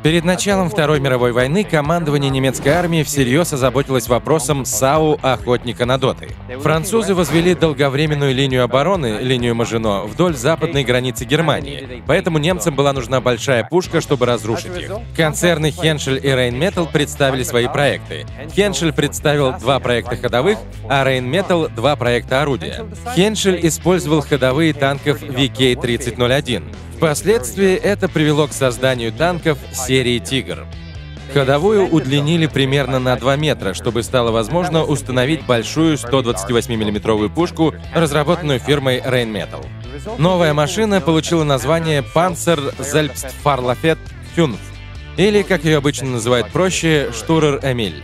Перед началом Второй мировой войны командование немецкой армии всерьез озаботилось вопросом САУ «Охотника на доты». Французы возвели долговременную линию обороны, линию Мажино, вдоль западной границы Германии, поэтому немцам была нужна большая пушка, чтобы разрушить их. Концерны Henschel и Rheinmetall представили свои проекты. Henschel представил 2 проекта ходовых, а Rheinmetall — 2 проекта орудия. Henschel использовал ходовые танков VK-3001. Впоследствии это привело к созданию танков серии «Тигр». Ходовую удлинили примерно на 2 метра, чтобы стало возможно установить большую 128 мм пушку, разработанную фирмой Rheinmetall. Новая машина получила название Panzer Selbstfahrlafett 5, или, как ее обычно называют проще, Sturer Emil.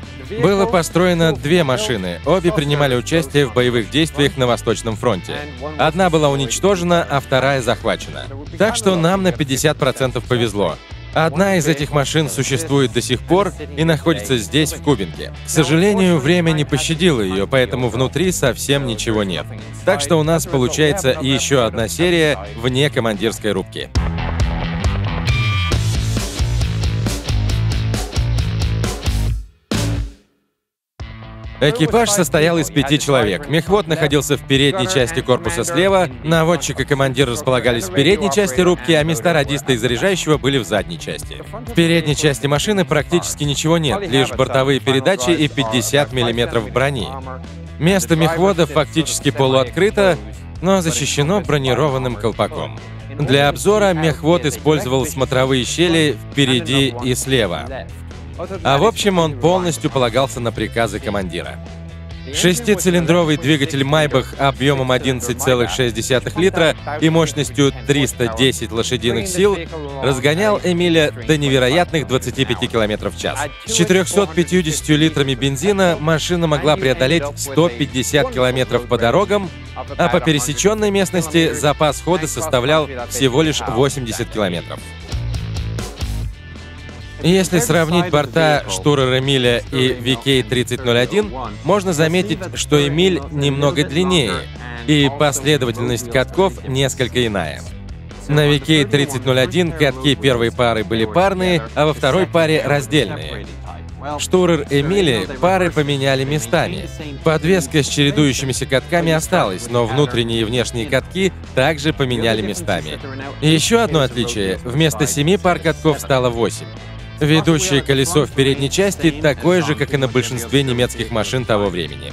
Было построено 2 машины, обе принимали участие в боевых действиях на Восточном фронте. Одна была уничтожена, а вторая захвачена. Так что нам на 50% повезло. Одна из этих машин существует до сих пор и находится здесь, в Кубинке. К сожалению, время не пощадило ее, поэтому внутри совсем ничего нет. Так что у нас получается еще одна серия вне командирской рубки. Экипаж состоял из 5 человек. Мехвод находился в передней части корпуса слева, наводчик и командир располагались в передней части рубки, а места радиста и заряжающего были в задней части. В передней части машины практически ничего нет, лишь бортовые передачи и 50 мм брони. Место мехвода фактически полуоткрыто, но защищено бронированным колпаком. Для обзора мехвод использовал смотровые щели впереди и слева. А в общем, он полностью полагался на приказы командира. 6-цилиндровый двигатель Майбах объемом 11,6 литра и мощностью 310 лошадиных сил разгонял Эмиля до невероятных 25 км в час. С 450 литрами бензина машина могла преодолеть 150 км по дорогам, а по пересеченной местности запас хода составлял всего лишь 80 км. Если сравнить борта Sturer Эмиля и VK-3001, можно заметить, что Эмиль немного длиннее, и последовательность катков несколько иная. На VK-3001 катки первой пары были парные, а во второй паре — раздельные. Sturer Эмили пары поменяли местами. Подвеска с чередующимися катками осталась, но внутренние и внешние катки также поменяли местами. И еще одно отличие — вместо 7 пар катков стало 8. Ведущее колесо в передней части такое же, как и на большинстве немецких машин того времени.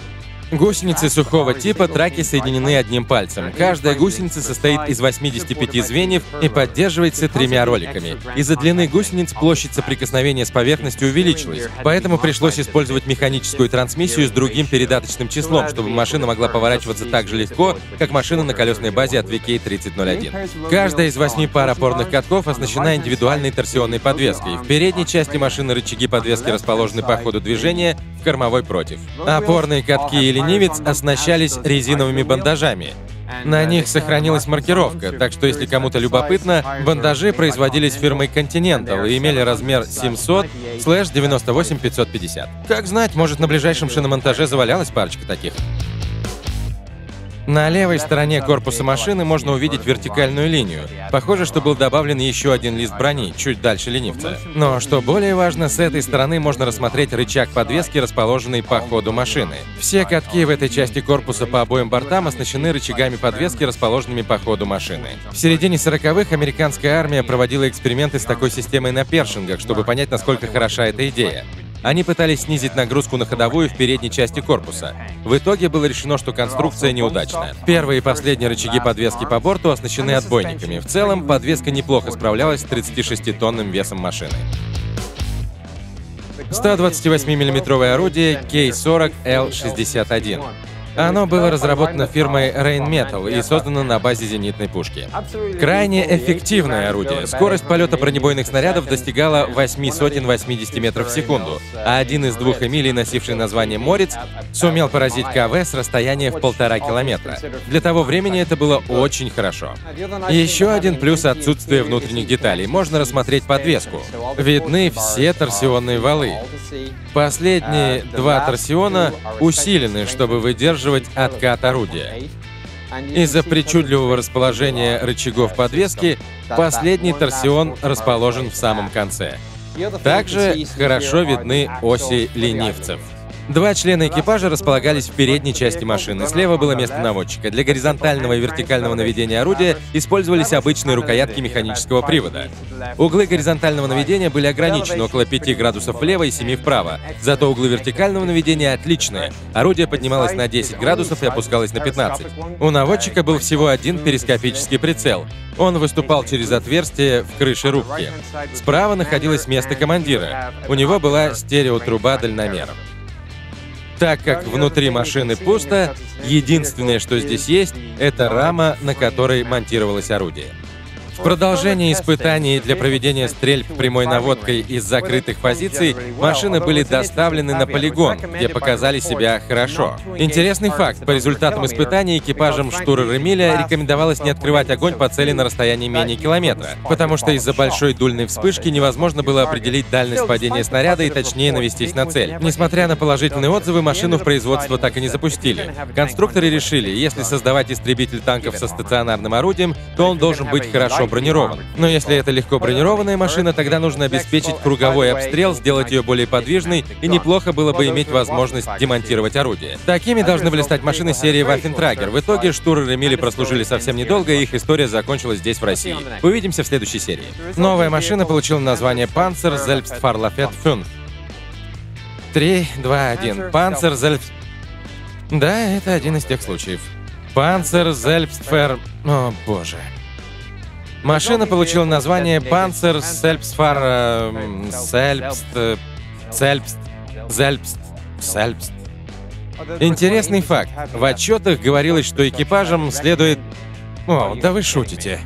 Гусеницы сухого типа траки соединены одним пальцем. Каждая гусеница состоит из 85 звеньев и поддерживается 3 роликами. Из-за длины гусениц площадь соприкосновения с поверхностью увеличилась, поэтому пришлось использовать механическую трансмиссию с другим передаточным числом, чтобы машина могла поворачиваться так же легко, как машина на колесной базе от VK-3001. Каждая из 8 пар опорных катков оснащена индивидуальной торсионной подвеской. В передней части машины рычаги подвески расположены по ходу движения, в кормовой против. Опорные катки и ленивец оснащались резиновыми бандажами. На них сохранилась маркировка, так что если кому-то любопытно, бандажи производились фирмой Continental и имели размер 700/98-550. Как знать, может, на ближайшем шиномонтаже завалялась парочка таких. На левой стороне корпуса машины можно увидеть вертикальную линию. Похоже, что был добавлен еще один лист брони, чуть дальше ленивца. Но, что более важно, с этой стороны можно рассмотреть рычаг подвески, расположенный по ходу машины. Все катки в этой части корпуса по обоим бортам оснащены рычагами подвески, расположенными по ходу машины. В середине 40-х американская армия проводила эксперименты с такой системой на Першингах, чтобы понять, насколько хороша эта идея. Они пытались снизить нагрузку на ходовую в передней части корпуса. В итоге было решено, что конструкция неудачная. Первые и последние рычаги подвески по борту оснащены отбойниками. В целом, подвеска неплохо справлялась с 36-тонным весом машины. 128 мм орудие K40L61. Оно было разработано фирмой Rheinmetall и создано на базе зенитной пушки. Крайне эффективное орудие. Скорость полета бронебойных снарядов достигала 880 метров в секунду, а один из 2 Эмилей, носивший название «Морец», сумел поразить КВ с расстояния в 1,5 километра. Для того времени это было очень хорошо. Еще один плюс — отсутствие внутренних деталей. Можно рассмотреть подвеску. Видны все торсионные валы. Последние 2 торсиона усилены, чтобы выдерживать откат орудия. Из-за причудливого расположения рычагов подвески последний торсион расположен в самом конце. Также хорошо видны оси ленивцев. Два члена экипажа располагались в передней части машины. Слева было место наводчика. Для горизонтального и вертикального наведения орудия использовались обычные рукоятки механического привода. Углы горизонтального наведения были ограничены около 5 градусов влево и 7 вправо. Зато углы вертикального наведения отличные. Орудие поднималось на 10 градусов и опускалось на 15. У наводчика был всего один перископический прицел. Он выступал через отверстие в крыше рубки. Справа находилось место командира. У него была стереотруба дальномера. Так как внутри машины пусто, единственное, что здесь есть, это рама, на которой монтировалось орудие. В продолжении испытаний для проведения стрельб прямой наводкой из закрытых позиций машины были доставлены на полигон, где показали себя хорошо. Интересный факт. По результатам испытаний экипажам штурер Эмиля рекомендовалось не открывать огонь по цели на расстоянии менее километра, потому что из-за большой дульной вспышки невозможно было определить дальность падения снаряда и точнее навестись на цель. Несмотря на положительные отзывы, машину в производство так и не запустили. Конструкторы решили, если создавать истребитель танков со стационарным орудием, то он должен быть хорошо бронирован. Но если это легко бронированная машина, тогда нужно обеспечить круговой обстрел, сделать ее более подвижной, и неплохо было бы иметь возможность демонтировать орудие. Такими должны были стать машины серии Waffentrager. В итоге штурер Эмили прослужили совсем недолго, и их история закончилась здесь, в России. Увидимся в следующей серии. Новая машина получила название Panzer Selbstfahrlafett 5. 3, 2, 1. Panzer Selbst... Да, это один из тех случаев. Panzer Selbstfahr... О, боже. Машина получила название Panzer Selbstfahr... Selbst. Интересный факт. В отчетах говорилось, что экипажам следует... О, да вы шутите.